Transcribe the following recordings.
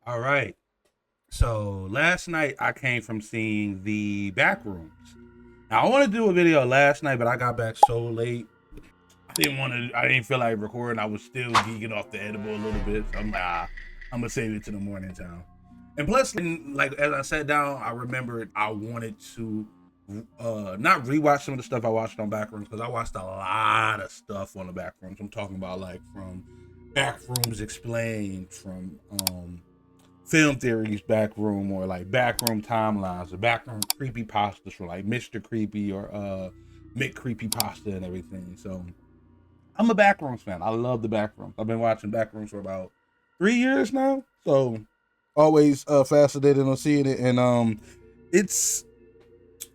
All right. So last night I came from seeing the Backrooms. Now I wanted to do a video last night, but I got back so late. I didn't want to. I didn't feel like recording. I was still geeking off the edible a little bit. So I'm like, I'm gonna save it to the morning time. And plus, like as I sat down, I remembered I wanted to not rewatch some of the stuff I watched on Backrooms because I watched a lot of stuff on the Backrooms. I'm talking about like from Backrooms Explained, from film theories backroom, or like backroom timelines, or backroom creepy pastas for like Mr. Creepy or Mick Creepy Pasta and everything. So I'm a Backrooms fan. I love the Backrooms. I've been watching Backrooms for about 3 years now. So always fascinated on seeing it. And it's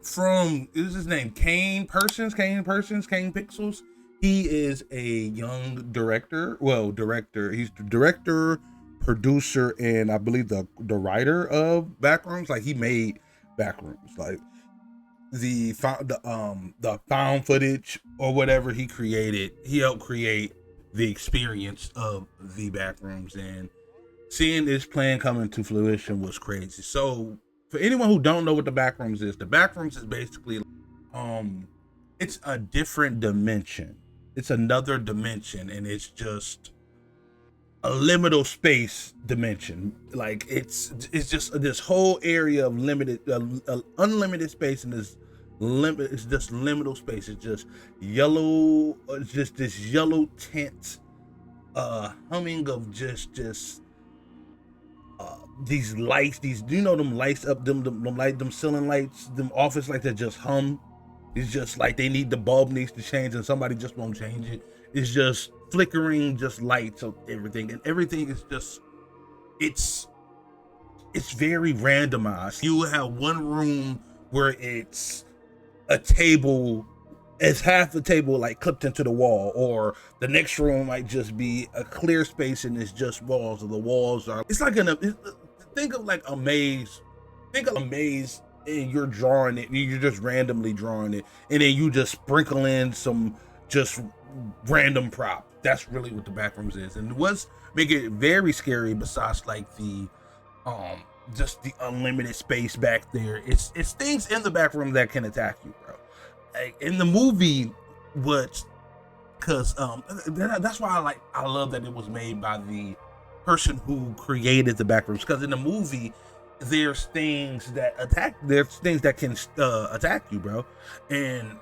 from, is his name Kane Pixels. He is a young director. Well, director. He's the director, producer, and I believe the writer of Backrooms. Like he made Backrooms. Like the found footage or whatever he created, he helped create the experience of the Backrooms, and seeing this plan come to fruition was crazy. So for anyone who don't know what the Backrooms is basically it's a different dimension. It's another dimension, and it's just a liminal space dimension. Like it's just this whole area of limited, unlimited space, and this limit. It's just liminal space. It's just yellow. It's just this yellow tint, humming of just these lights. These, do you know them lights up, them ceiling lights, them office lights that just hum. It's just like they need, the bulb needs to change and somebody just won't change it. It's just flickering, just lights of everything, and everything is just, it's it's very randomized. You have one room where it's a table, it's half the table like clipped into the wall, or the next room might just be a clear space and it's just walls, or the walls are, it's like think of like a maze, think of a maze, and you're drawing it, you're just randomly drawing it, and then you just sprinkle in some just random prop. That's really what the Backrooms is, and what's make it very scary, besides like the um just the unlimited space back there, it's things in the back room that can attack you, bro. Like in the movie, what, because that's why I love that it was made by the person who created the Backrooms, because in the movie there's things that can attack you, bro, and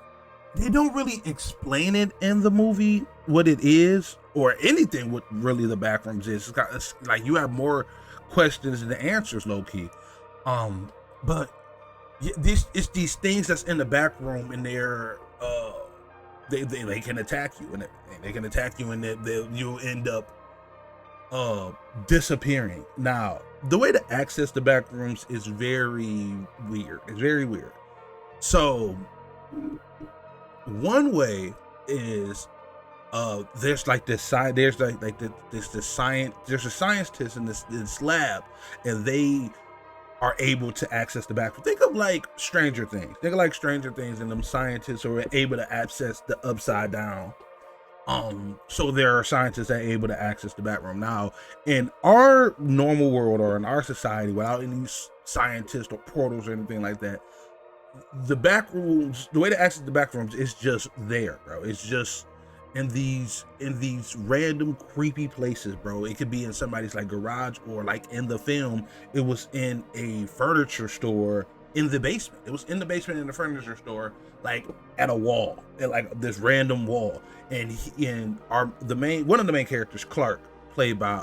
they don't really explain it in the movie what it is or anything what really the Backrooms is. It's like you have more questions than the answers, low key. But this, it's these things that's in the back room, and they're they can attack you, and they can attack you, and you'll end up disappearing. Now, the way to access the back rooms is very weird. It's very weird. So one way is there's like this side, there's like this science, there's a scientist in this lab, and they are able to access the back. Think of like Stranger Things. Think of like Stranger Things, and them scientists who are able to access the upside down. So there are scientists that are able to access the back room. Now, in our normal world, or in our society, without any scientists or portals or anything like that, the back rooms, the way to access the back rooms is just there, bro. It's just in these random creepy places, bro. It could be in somebody's like garage, or like in the film, it was in a furniture store in the basement. It was in the basement in the furniture store, like at a wall, at like this random wall. And one of the main characters, Clark, played by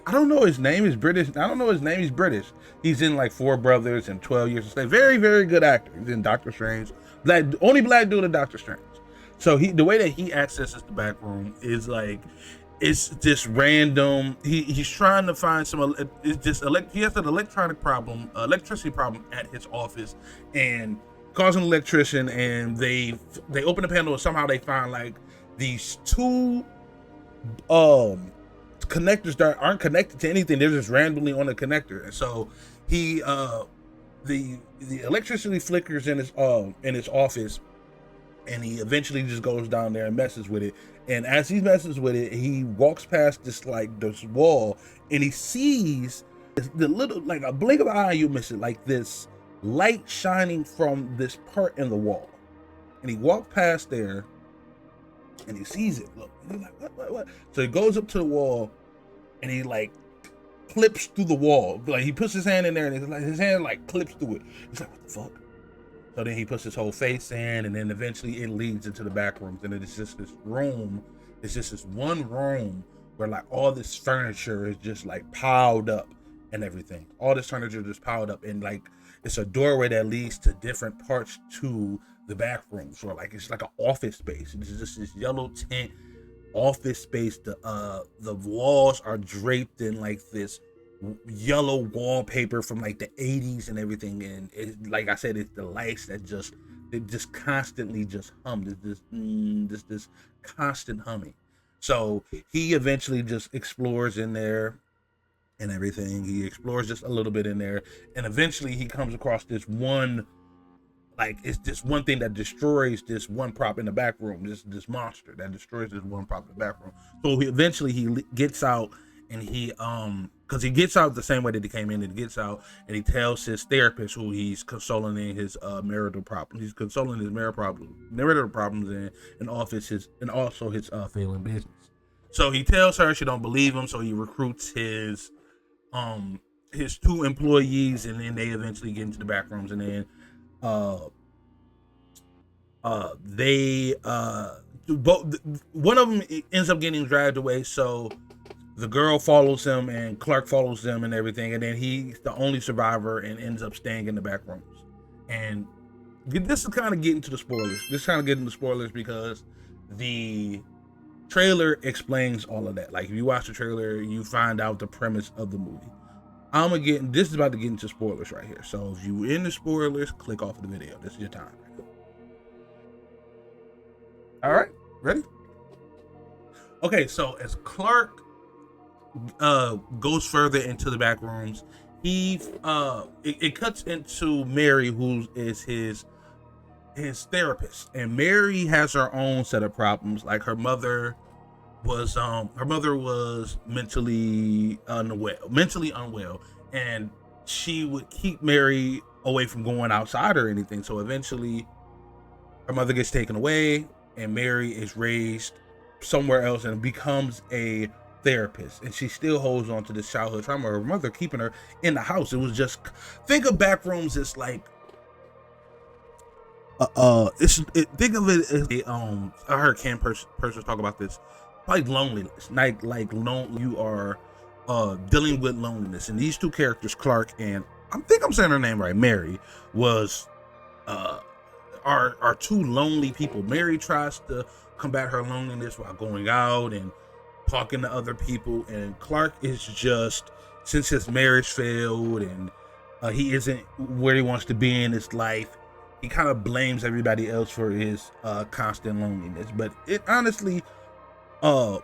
I don't know his name. Is British. I don't know his name. He's British. He's in like Four Brothers and 12 Years a Slave. Very, very good actor. He's in Doctor Strange. Only black dude in Doctor Strange. So the way that he accesses the back room is like, it's just random. He's trying to find some. It's just he has an electricity problem at his office, and calls an electrician, and they open the panel, and somehow they find like these two connectors that aren't connected to anything. They're just randomly on a connector, and so he the electricity flickers in his office, and he eventually just goes down there and messes with it. And as he messes with it, he walks past this wall, and he sees It's the little, like a blink of an eye, you miss it, like this light shining from this part in the wall. And he walked past there and he sees it. Look, and he's like, what? So he goes up to the wall and he like clips through the wall. Like he puts his hand in there and it's like his hand like clips through it. He's like, what the fuck? So then he puts his whole face in, and then eventually it leads into the back rooms. And it's just this room. It's just this one room where like all this furniture is just like piled up and everything. All this furniture just piled up, and like it's a doorway that leads to different parts to the back rooms. Or like it's like an office space. It's just this yellow tint office space. The walls are draped in like this yellow wallpaper from like the 80s and everything, and it, like I said, it's the lights that just constantly just hum. This constant humming. So he eventually just explores in there and everything. He explores just a little bit in there, and eventually he comes across this one, like it's this one thing that destroys this one prop in the back room. This monster that destroys this one prop in the back room. So he gets out, and he because he gets out the same way that he came in, and he gets out and he tells his therapist, who he's consoling in his marital problems. He's consoling his marital problems and also his failing business. So he tells her, she don't believe him, so he recruits his 2 employees, and then they eventually get into the back rooms, and then one of them ends up getting dragged away, so the girl follows him and Clark follows them and everything, and then he's the only survivor and ends up staying in the back rooms. And this is kind of getting to the spoilers. Because the trailer explains all of that. Like if you watch the trailer, you find out the premise of the movie. This is about to get into spoilers right here. So if you're into spoilers, click off of the video. This is your time. All right, ready? Okay, so as Clark goes further into the back rooms, it cuts into Mary, who is his therapist, and Mary has her own set of problems. Like her mother was mentally unwell, and she would keep Mary away from going outside or anything. So eventually her mother gets taken away, and Mary is raised somewhere else and becomes a therapist, and she still holds on to this childhood trauma of her mother keeping her in the house. It was just, think of Backrooms as like think of it as I heard Cam Purser talk about this, like loneliness, like you are dealing with loneliness, and these 2 characters, Clark and I think I'm saying her name right, Mary, was are 2 lonely people. Mary tries to combat her loneliness while going out and talking to other people, and Clark is just, since his marriage failed and he isn't where he wants to be in his life, he kind of blames everybody else for his constant loneliness. But it honestly, the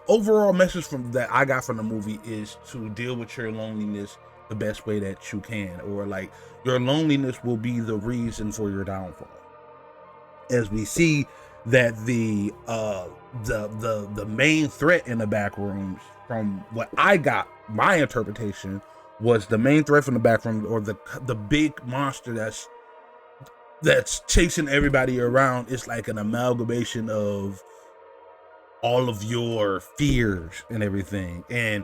overall message that I got from the movie is to deal with your loneliness the best way that you can, or like your loneliness will be the reason for your downfall. As we see that the main threat in the back rooms, from what I got, my interpretation was the main threat from the back room, or the big monster that's chasing everybody around, is like an amalgamation of all of your fears and everything. And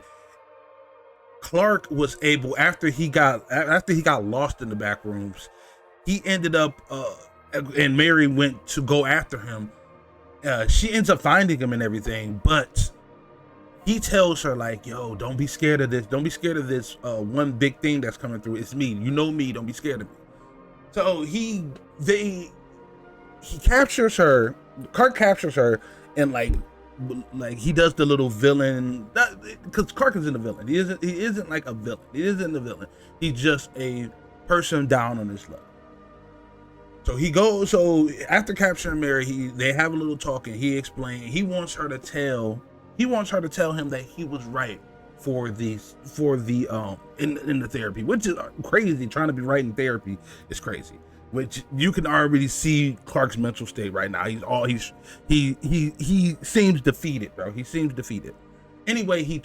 Clark was able, after he got lost in the back rooms, he ended up and Mary went to go after him. She ends up finding him and everything, but he tells her, like, yo, don't be scared of this. Don't be scared of this one big thing that's coming through. It's me. You know me. Don't be scared of me. So he captures her. Clark captures her, and like he does the little villain, because Clark isn't a villain. He isn't like a villain. He isn't a villain. He's just a person down on his luck. So after capturing Mary, they have a little talk, and he explained he wants her to tell him that he was right for the in the therapy, which is crazy. Trying to be right in therapy is crazy. Which you can already see Clark's mental state right now. He seems defeated, bro. He seems defeated. anyway, him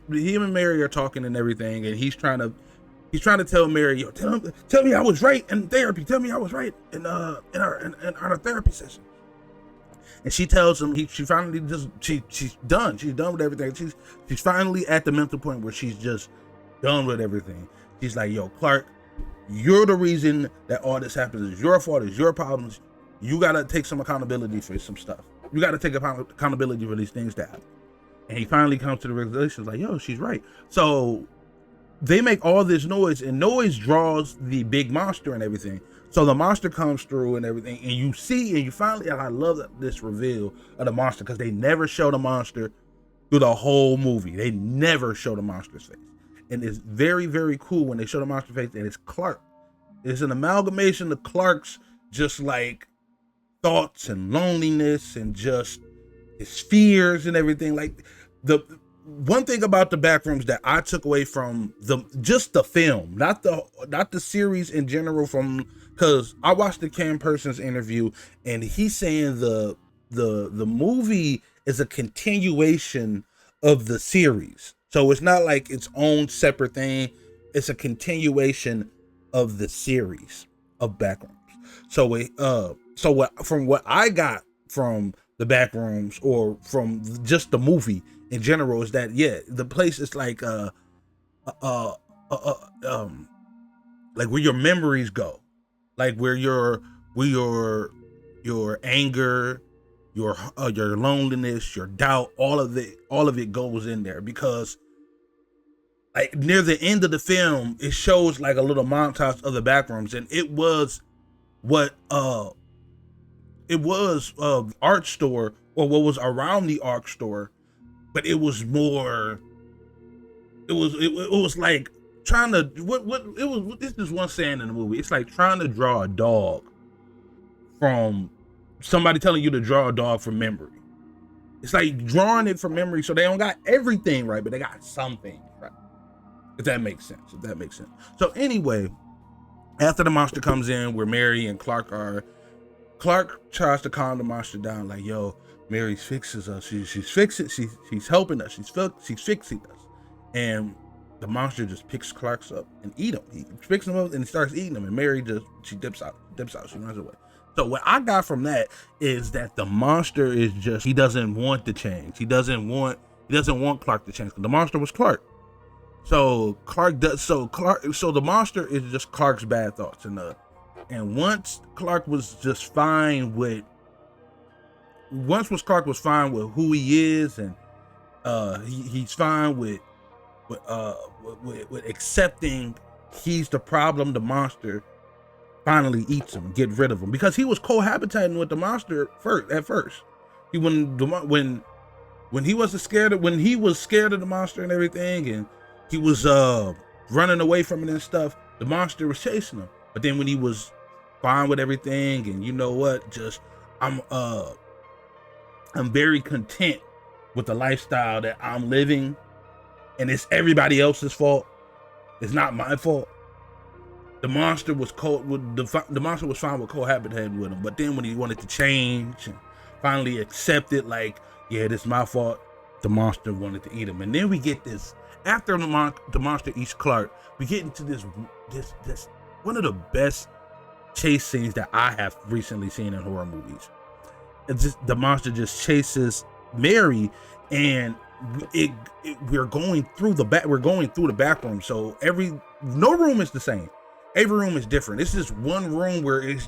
and Mary are talking and everything, and he's trying to tell Mary, yo, tell me I was right in therapy. Tell me I was right in our therapy session. And she tells him she's done with everything. She's finally at the mental point where she's just done with everything. She's like, yo, Clark, you're the reason that all this happens. It's your fault. It's your problems. You gotta take some accountability for some stuff. You gotta take accountability for these things that happen. And he finally comes to the realization, like, yo, she's right. So they make all this noise, and noise draws the big monster and everything. So the monster comes through and everything, and you finally, and I love this reveal of the monster, because they never show the monster through the whole movie. They never show the monster's face. And it's very, very cool when they show the monster's face, and it's Clark. It's an amalgamation of Clark's just like thoughts and loneliness and just his fears and everything. Like, the one thing about the Backrooms that I took away from the film, not the series in general, because I watched the Cam Person's interview, and he's saying the movie is a continuation of the series. So it's not like its own separate thing. It's a continuation of the series of Backrooms. So from what I got from the Backrooms, or from just the movie in general, is that, yeah, the place is like like where your memories go, like where your anger, your loneliness, your doubt, all of it goes in there. Because like near the end of the film, it shows like a little montage of the Backrooms, and it was art store, or what was around the art store, but it was more. It was like trying to this is one saying in the movie. It's like trying to draw a dog from somebody telling you to draw a dog from memory. It's like drawing it from memory, so they don't got everything right, but they got something right. If that makes sense. So anyway, after the monster comes in, where Mary and Clark are, Clark tries to calm the monster down, like, yo, Mary fixes us. She's helping us. She's fixing us. And the monster just picks Clark's up and eat him. He picks him up and starts eating him. And Mary she dips out. She runs away. So what I got from that is that the monster is just, he doesn't want to change. He doesn't want Clark to change, because the monster was Clark. So the monster is just Clark's bad thoughts. And once Clark was fine with who he is, and he's fine with accepting he's the problem, the monster finally eats him, get rid of him, because he was cohabitating with the monster at first. When he was scared of the monster and everything, and he was running away from it and stuff, the monster was chasing him. But then when he was fine with everything, and you know what, just I'm very content with the lifestyle that I'm living, and it's everybody else's fault. It's not my fault. The monster was fine with cohabitating with him. But then when he wanted to change and finally accept it, like, yeah, this is my fault, the monster wanted to eat him. And then we get this, after the monster eats Clark, we get into this one of the best chase scenes that I have recently seen in horror movies. It's just, the monster just chases Mary, and we're going through the back room. So no room is the same. Every room is different. It's just one room where it's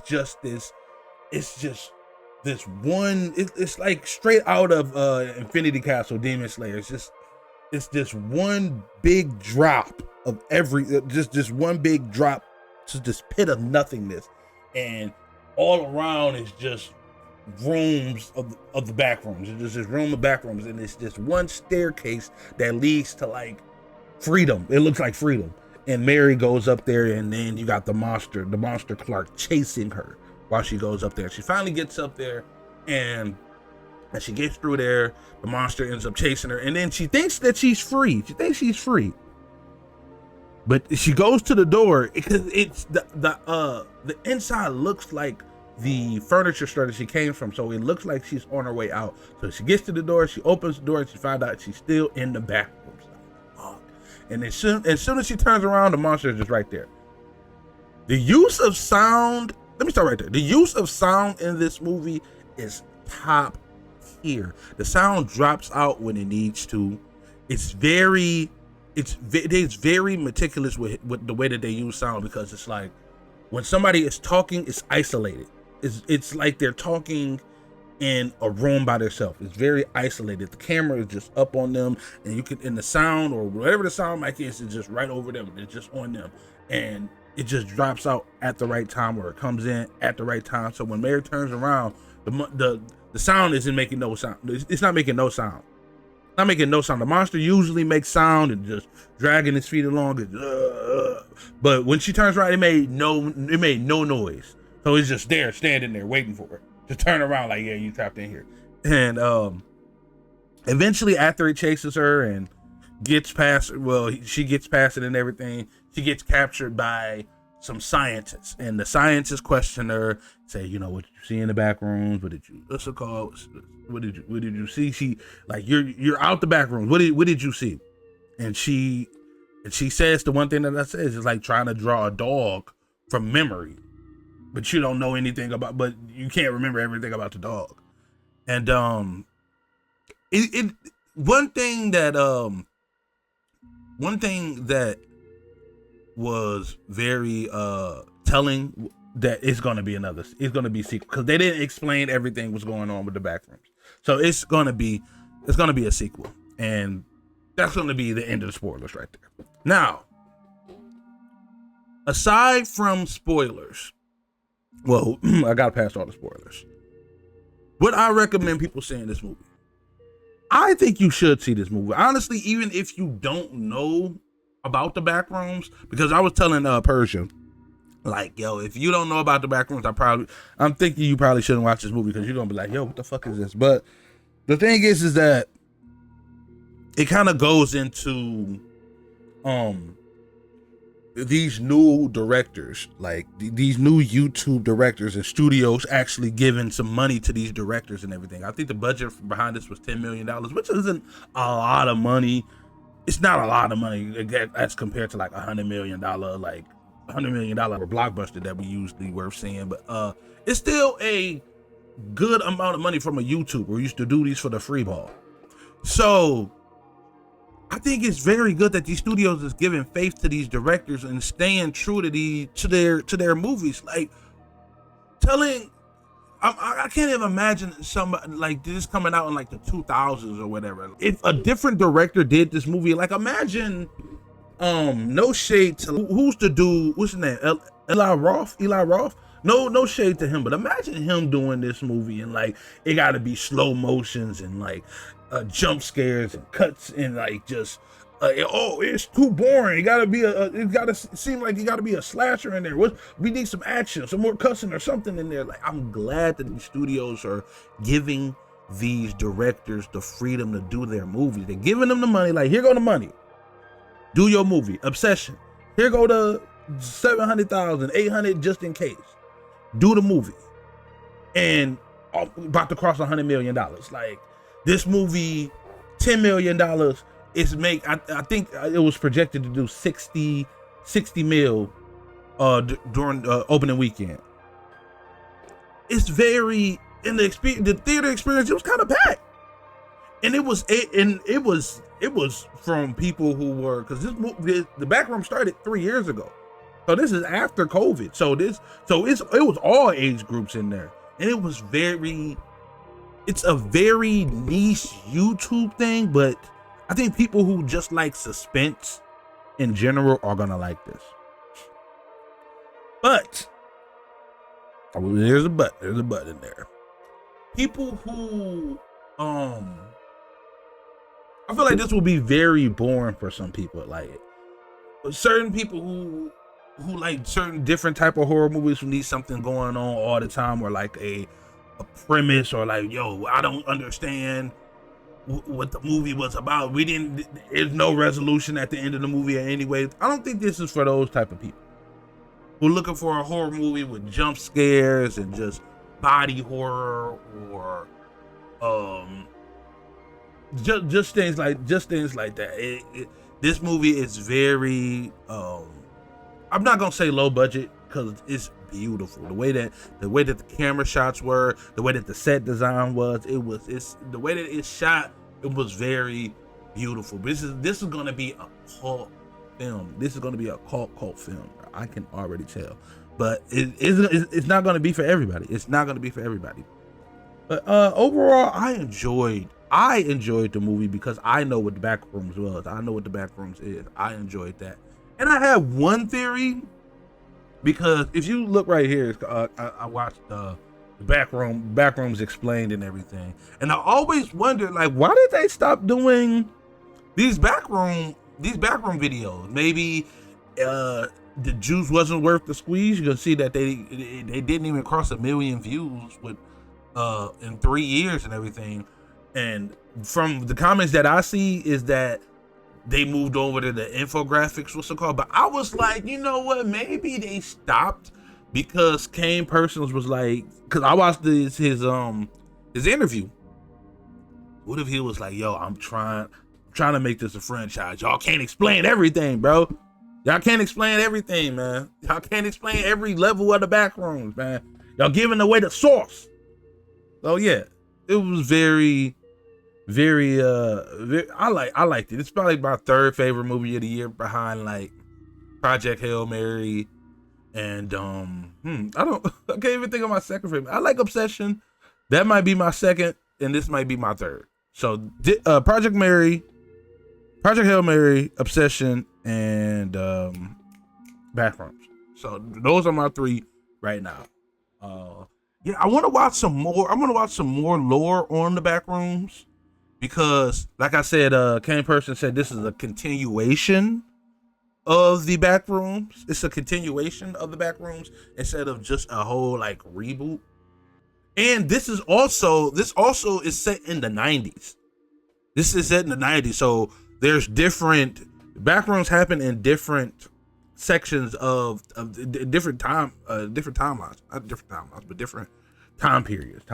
like straight out of Infinity Castle, Demon Slayer. It's just one big drop of just one big drop to this pit of nothingness, and all around is just rooms of the back rooms. It's just this room of back rooms, and it's just one staircase that leads to like freedom. It looks like freedom. And Mary goes up there, and then you got the monster Clark chasing her while she goes up there. She finally gets up there, and as she gets through there, the monster ends up chasing her, and then she thinks that she's free. But she goes to the door, because it's the inside looks like the furniture store that she came from. So it looks like she's on her way out. So she gets to the door, she opens the door, and she finds out she's still in the back room. And as soon as she turns around, the monster is just right there. The use of sound, let me start right there. The use of sound in this movie is top tier. The sound drops out when it needs to. It's very meticulous with the way that they use sound, because it's like when somebody is talking, it's isolated. It's like they're talking in a room by themselves. It's very isolated. The camera is just up on them, and you can, in the sound or whatever the sound mic is, it's just right over them. It's just on them, and it just drops out at the right time, or it comes in at the right time. So when Mary turns around, the sound isn't making no sound. It's not making no sound. Not making no sound. The monster usually makes sound and just dragging his feet along. But when she turns around, it made no noise. So it's just there, standing there, waiting for her to turn around. Like, yeah, you trapped in here. And eventually, after it chases her and gets past, she gets past it and everything, she gets captured by some scientists, and the scientists question her, say, what did you see in the back rooms? What did you? What's it called? What did you see? She like, you're out the back rooms. What did you see? And she says the one thing that I says is like trying to draw a dog from memory, but you don't know anything about, but you can't remember everything about the dog. And one thing that was very telling, that it's going to be a sequel, because they didn't explain everything was going on with the Backrooms. So it's going to be a sequel, and that's going to be the end of the spoilers right there. Now, aside from spoilers, I got past all the spoilers. Would I recommend people seeing this movie? I think you should see this movie. Honestly, even if you don't know about the Backrooms, because I was telling Persia, like, yo, if you don't know about the Backrooms, I'm thinking you probably shouldn't watch this movie, because you're gonna be like, yo, what the fuck is this? But the thing is that it kind of goes into these new directors, like these new YouTube directors and studios actually giving some money to these directors and everything. I think the budget behind this was $10 million, which isn't a lot of money. It's not a lot of money as compared to like $100 million blockbuster that we usually were seeing, but it's still a good amount of money from a YouTuber who used to do these for the free ball. So I think it's very good that these studios is giving faith to these directors and staying true to their movies. Like I can't even imagine somebody like this coming out in like the 2000s or whatever. If a different director did this movie, like imagine, no shade to who's the dude? What's his name? Eli Roth. No shade to him, but imagine him doing this movie and like it got to be slow motions and like jump scares and cuts and like just it's too boring. It gotta seem like it gotta be a slasher in there. We need some action, some more cussing or something in there. Like, I'm glad that these studios are giving these directors the freedom to do their movies. They're giving them the money. Like, here go the money. Do your movie. Obsession. Here go the 700,000, 800 just in case. Do the movie. And about to cross $100 million. Like, this movie, $10 million is I think it was projected to do 60 mil during opening weekend. It's very, in the theater experience, it was kind of packed. And it was from people who were, because the Backroom started 3 years ago, so this is after COVID. So it was all age groups in there, and it's a very niche YouTube thing, but I think people who just like suspense in general are gonna like this. But there's a but in there. People who I feel like this will be very boring for some people. Like certain people who like certain different type of horror movies who need something going on all the time, or like a premise, or like, yo, I don't understand what the movie was about. There's no resolution at the end of the movie anyway. I don't think this is for those type of people. who are looking for a horror movie with jump scares and just body horror, or just things like that. This movie is very I'm not gonna say low budget, because it's beautiful. The way that the camera shots were, the way that the set design was, it's the way that it's shot. It was very beautiful. This is gonna be a cult film. This is gonna be a cult film. I can already tell, but it's not gonna be for everybody. It's not gonna be for everybody. But overall, I enjoyed the movie because I know what the Backrooms was. I know what the Backrooms is. I enjoyed that. And I have one theory, because if you look right here, I watched the Backrooms explained and everything, and I always wondered, like, why did they stop doing these backroom videos? Maybe the juice wasn't worth the squeeze. You can see that they didn't even cross 1 million views with in 3 years and everything. And from the comments that I see is that they moved over to the infographics, what's it called? But I was like, you know what? Maybe they stopped because Kane Persons was like, because I watched his interview. What if he was like, yo, I'm trying to make this a franchise. Y'all can't explain everything, bro. Y'all can't explain everything, man. Y'all can't explain every level of the Backrooms, man. Y'all giving away the source. So yeah, it was very I liked it. It's probably my third favorite movie of the year, behind like Project Hail Mary and I can't even think of my second favorite. I like Obsession. That might be my second, and this might be my third. So Project Hail Mary, Obsession, and Backrooms. So those are my three right now. Yeah, I want to watch some more. I want to watch some more lore on the Backrooms, because, like I said, Kane Person said this is a continuation of the Backrooms. It's a continuation of the Backrooms instead of just a whole like reboot. And this also is set in the 90s. This is set in the 90s, so there's different Backrooms happen in different sections of different timelines, not different timelines, but different time periods.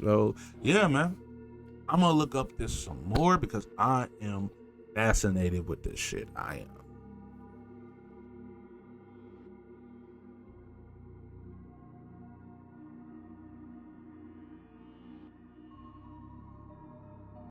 So yeah, man, I'm gonna look up this some more because I am fascinated with this shit. I am.